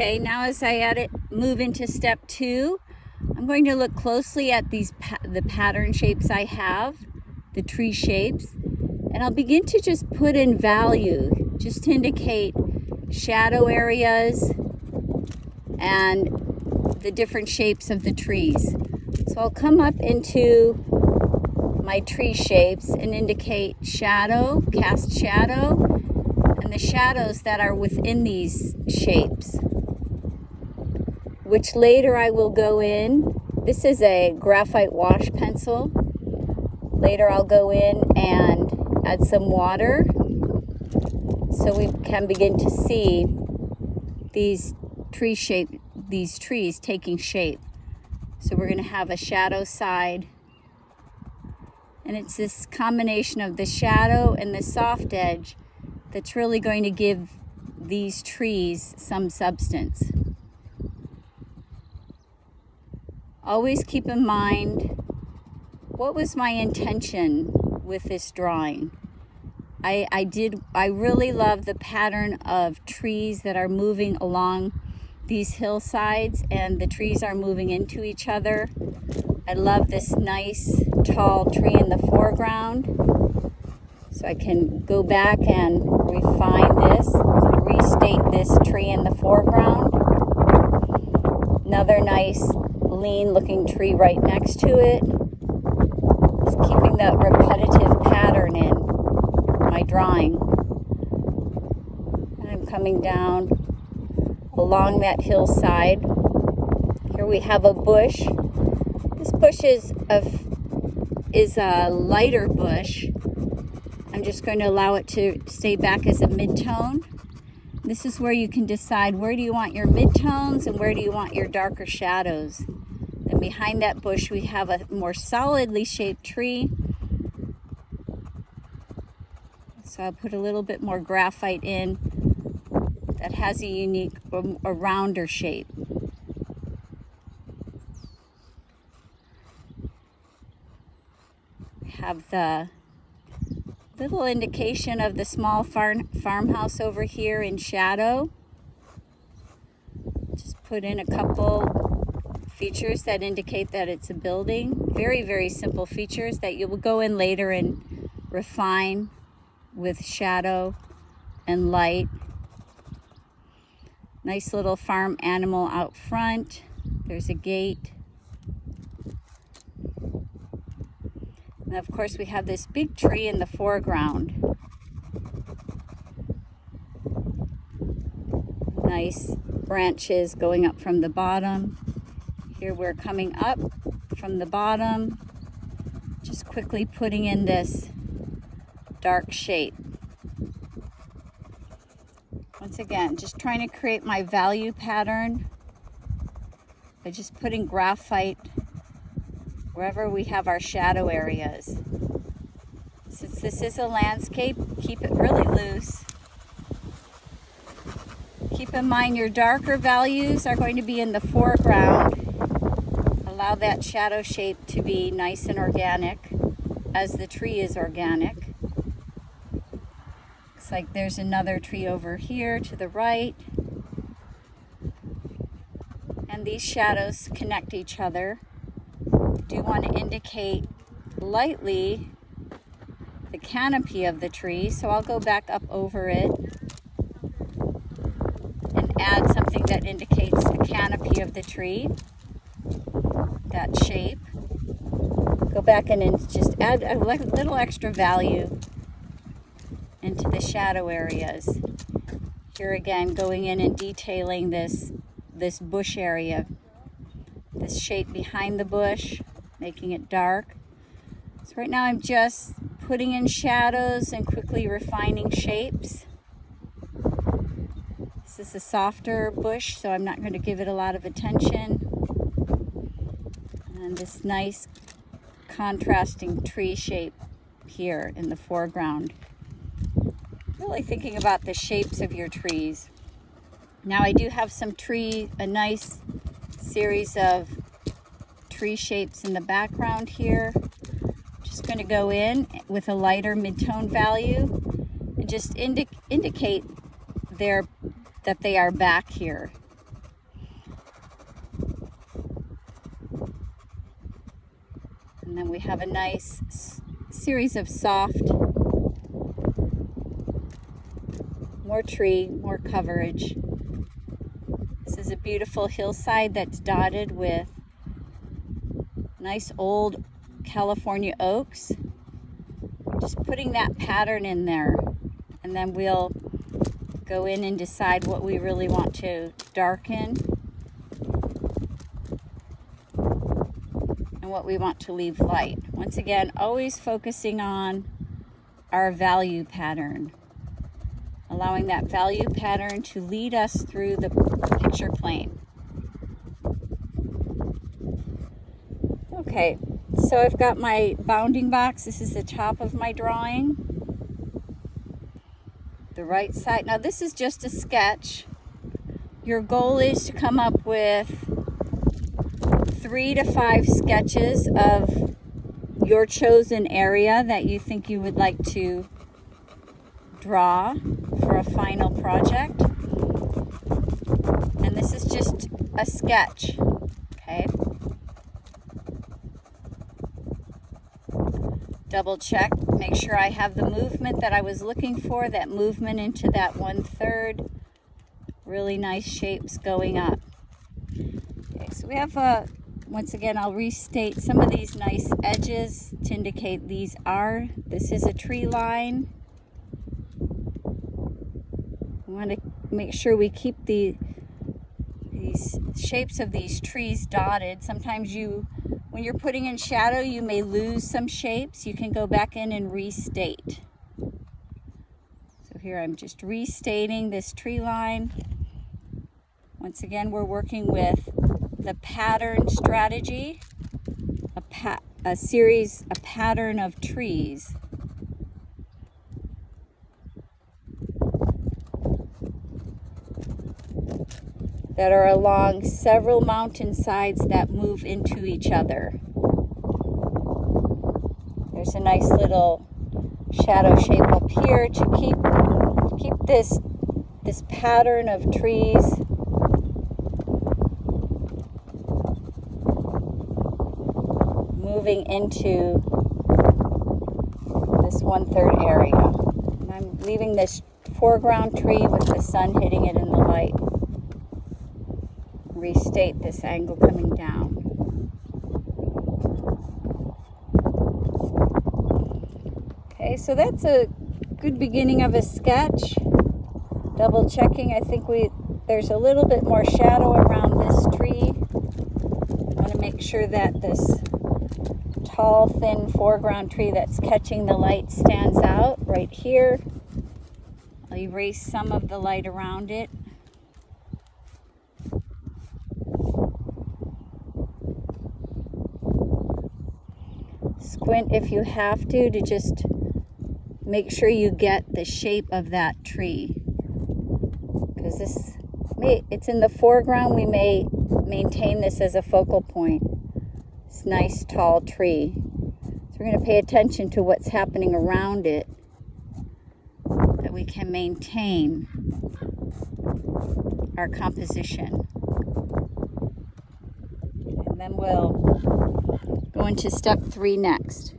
Okay, now as I move into step 2, I'm going to look closely at the pattern shapes I have, the tree shapes, and I'll begin to just put in value, just to indicate shadow areas and the different shapes of the trees. So I'll come up into my tree shapes and indicate shadow, cast shadow, and the shadows that are within these shapes, which later I will go in. This is a graphite wash pencil. Later I'll go in and add some water so we can begin to see these trees taking shape. So we're going to have a shadow side, and it's this combination of the shadow and the soft edge that's really going to give these trees some substance. Always keep in mind, what was my intention with this drawing? I really love the pattern of trees that are moving along these hillsides, and the trees are moving into each other. I love this nice tall tree in the foreground. So I can go back and refine this, restate this tree in the foreground. Another nice lean looking tree right next to it. Just keeping that repetitive pattern in my drawing. And I'm coming down along that hillside. Here we have a bush. This bush is a lighter bush. I'm just going to allow it to stay back as a mid-tone. This is where you can decide where do you want your mid-tones and where do you want your darker shadows. Then behind that bush we have a more solidly shaped tree. So I'll put a little bit more graphite in that has a unique, a rounder shape. We have the little indication of the small farmhouse over here in shadow. Just put in a couple features that indicate that it's a building. Very, very simple features that you will go in later and refine with shadow and light. Nice little farm animal out front. There's a gate. And of course we have this big tree in the foreground. Nice branches going up from the bottom. Here we're coming up from the bottom, just quickly putting in this dark shape. Once again, just trying to create my value pattern by just putting graphite wherever we have our shadow areas. Since this is a landscape, keep it really loose. Keep in mind your darker values are going to be in the foreground. Allow that shadow shape to be nice and organic as the tree is organic. Looks like there's another tree over here to the right. And these shadows connect each other. Do want to indicate lightly the canopy of the tree, so I'll go back up over it and add something that indicates the canopy of the tree, that shape. Go back and just add a little extra value into the shadow areas. Here again, going in and detailing this bush area, this shape behind the bush, making it dark. So right now I'm just putting in shadows and quickly refining shapes. This is a softer bush, so I'm not going to give it a lot of attention. And this nice contrasting tree shape here in the foreground. Really thinking about the shapes of your trees. Now I do have a nice series of tree shapes in the background here. Just going to go in with a lighter mid-tone value and just indicate that they are back here. And then we have a nice series of soft, more tree, more coverage. This is a beautiful hillside that's dotted with nice old California oaks. Just putting that pattern in there, and then we'll go in and decide what we really want to darken and what we want to leave light. Once again, always focusing on our value pattern, allowing that value pattern to lead us through the picture plane. Okay, so I've got my bounding box. This is the top of my drawing. The right side. Now this is just a sketch. Your goal is to come up with 3 to 5 sketches of your chosen area that you think you would like to draw for a final project. And this is just a sketch, okay? Double check, make sure I have the movement that I was looking for, that movement into that 1/3. Really nice shapes going up. Okay, so we have once again, I'll restate some of these nice edges to indicate this is a tree line. I want to make sure we keep these shapes of these trees dotted. Sometimes when you're putting in shadow, you may lose some shapes. You can go back in and restate. So here I'm just restating this tree line. Once again, we're working with the pattern strategy, a pattern of trees. That are along several mountainsides that move into each other. There's a nice little shadow shape up here to keep this pattern of trees moving into this 1/3 area. And I'm leaving this foreground tree with the sun hitting it in the light. Restate this angle coming down. Okay, so that's a good beginning of a sketch. Double checking, I think there's a little bit more shadow around this tree. I want to make sure that this tall, thin foreground tree that's catching the light stands out right here. I'll erase some of the light around it. Squint if you have to just make sure you get the shape of that tree. Because it's in the foreground, we may maintain this as a focal point. This nice tall tree. So we're going to pay attention to what's happening around it, that we can maintain our composition. And then we'll go into step 3 next.